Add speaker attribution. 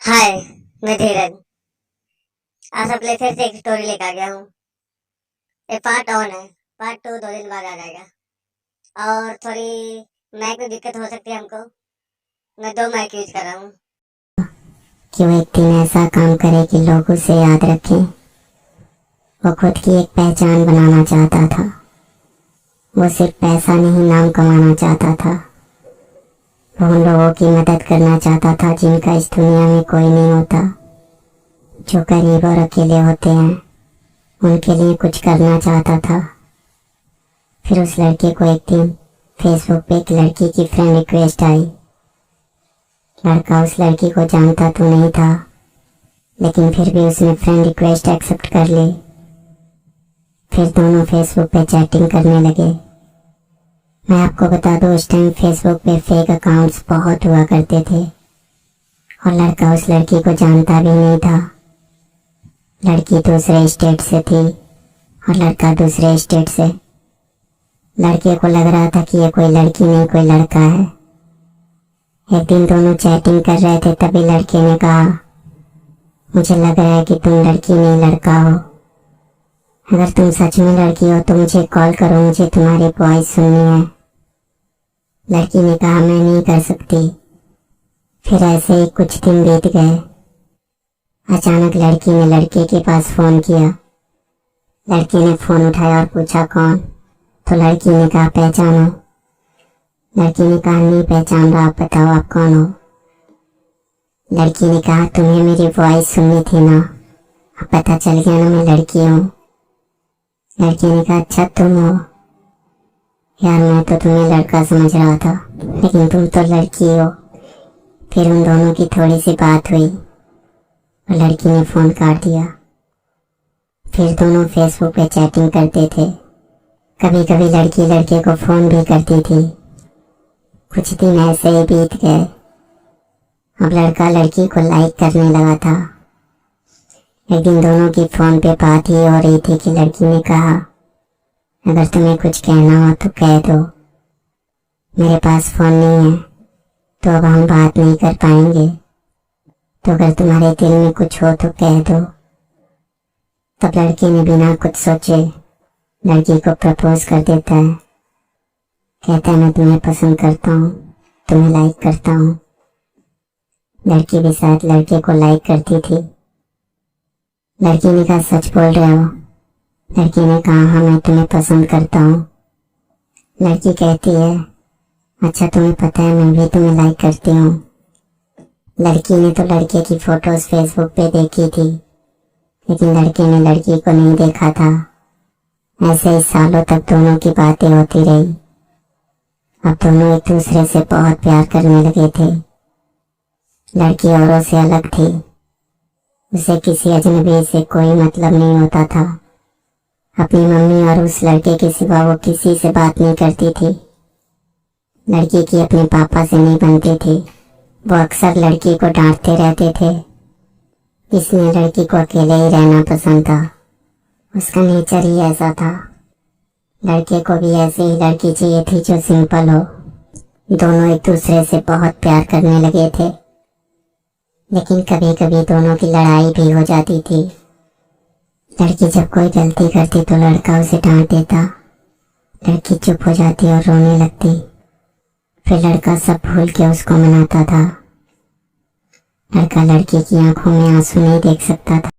Speaker 1: हाय, मैं धीरज। आज सब लिए फिर से एक स्टोरी लेकर आ गया हूँ। ये पार्ट ऑन है। पार्ट टू 2 दिन बाद आ जाएगा। और थोड़ी माइक में दिक्कत हो सकती है हमको। मैं 2 माइक यूज कर रहा हूँ।
Speaker 2: कि वो एक दिन ऐसा काम करे कि लोग उसे याद रखें। वो खुद की एक पहचान बनाना चाहता था। वो सिर्फ पैसा नहीं, नाम कमाना चाहता था। वो उन लोगों की मदद करना चाहता था जिनका इस दुनिया में कोई नहीं होता, जो गरीब और अकेले होते हैं। उनके लिए कुछ करना चाहता था। फिर उस लड़के को एक दिन फेसबुक पे एक लड़की की फ्रेंड रिक्वेस्ट आई। लड़का उस लड़की को जानता तो नहीं था, लेकिन फिर भी उसने फ्रेंड रिक्वेस्ट एक्सेप्ट कर ली। फिर दोनों फेसबुक पे चैटिंग करने लगे। मैं आपको बता दूं, उस टाइम फेसबुक पे फेक अकाउंट्स बहुत हुआ करते थे और लड़का उस लड़की को जानता भी नहीं था। लड़की दूसरे स्टेट से थी और लड़का दूसरे स्टेट से। लड़के को लग रहा था कि ये कोई लड़की नहीं, कोई लड़का है। एक दिन दोनों चैटिंग कर रहे थे, तभी लड़के ने कहा, मुझे लग रहा है कि तुम लड़की नहीं लड़का हो। अगर तुम सच में लड़की हो तो मुझे कॉल करो, मुझे तुम्हारी वॉइस सुननी है। लड़की ने कहा, मैं नहीं कर सकती। फिर ऐसे ही कुछ दिन बीत गए। अचानक लड़की ने लड़के के पास फोन किया। लड़के ने फोन उठाया और पूछा, कौन? तो लड़की ने कहा, पहचानो। लड़की ने कहा, नहीं पहचान रहा, आप बताओ आप कौन हो। लड़की ने कहा, तुम्हें मेरी वॉइस सुननी थी ना, अब पता चल गया ना मैं लड़की हूँ। लड़की ने कहा, अच्छा तुम हो? यार मैं तो तुम्हें लड़का समझ रहा था, लेकिन तुम तो लड़की हो। फिर उन दोनों की थोड़ी सी बात हुई और लड़की ने फोन काट दिया। फिर दोनों फेसबुक पे चैटिंग करते थे। कभी कभी लड़की लड़के को फोन भी करती थी। कुछ दिन ऐसे ही बीत गए। अब लड़का लड़की को लाइक करने लगा था। एक दिन दोनों की फोन पे बात ही हो रही थी कि लड़की ने कहा, अगर तुम्हें कुछ कहना हो तो कह दो, मेरे पास फोन नहीं है तो अब हम बात नहीं कर पाएंगे, तो अगर तुम्हारे दिल में कुछ हो तो कह दो। तब लड़के ने बिना कुछ सोचे लड़की को प्रपोज कर देता है। कहता है, मैं तुम्हें पसंद करता हूँ, तुम्हें लाइक करता हूँ। लड़की भी शायद लड़के को लाइक करती थी। लड़की ने कहा, सच बोल रहे हो? लड़की ने कहा, हाँ मैं तुम्हें पसंद करता हूँ। लड़की कहती है, अच्छा तुम्हें पता है मैं भी तुम्हें लाइक करती हूँ। लड़की ने तो लड़के की फोटोज फेसबुक पे देखी थी, लेकिन लड़के ने लड़की को नहीं देखा था। ऐसे ही सालों तक दोनों की बातें होती रही। अब दोनों एक दूसरे से बहुत प्यार करने लगे थे। लड़की औरों से अलग थी। उसे किसी अजनबी से कोई मतलब नहीं होता था। अपनी मम्मी और उस लड़के के सिवा वो किसी से बात नहीं करती थी। लड़की की अपने पापा से नहीं बनती थी। वो अक्सर लड़की को डांटते रहते थे, इसलिए लड़की को अकेले ही रहना पसंद था। उसका नेचर ही ऐसा था। लड़के को भी ऐसे ही लड़की चाहिए थी जो सिंपल हो। दोनों एक दूसरे से बहुत प्यार करने लगे थे, लेकिन कभी कभी दोनों की लड़ाई भी हो जाती थी। लड़की जब कोई गलती करती तो लड़का उसे डांट देता। लड़की चुप हो जाती और रोने लगती। फिर लड़का सब भूल के उसको मनाता था। लड़का लड़की की आंखों में आंसू नहीं देख सकता था।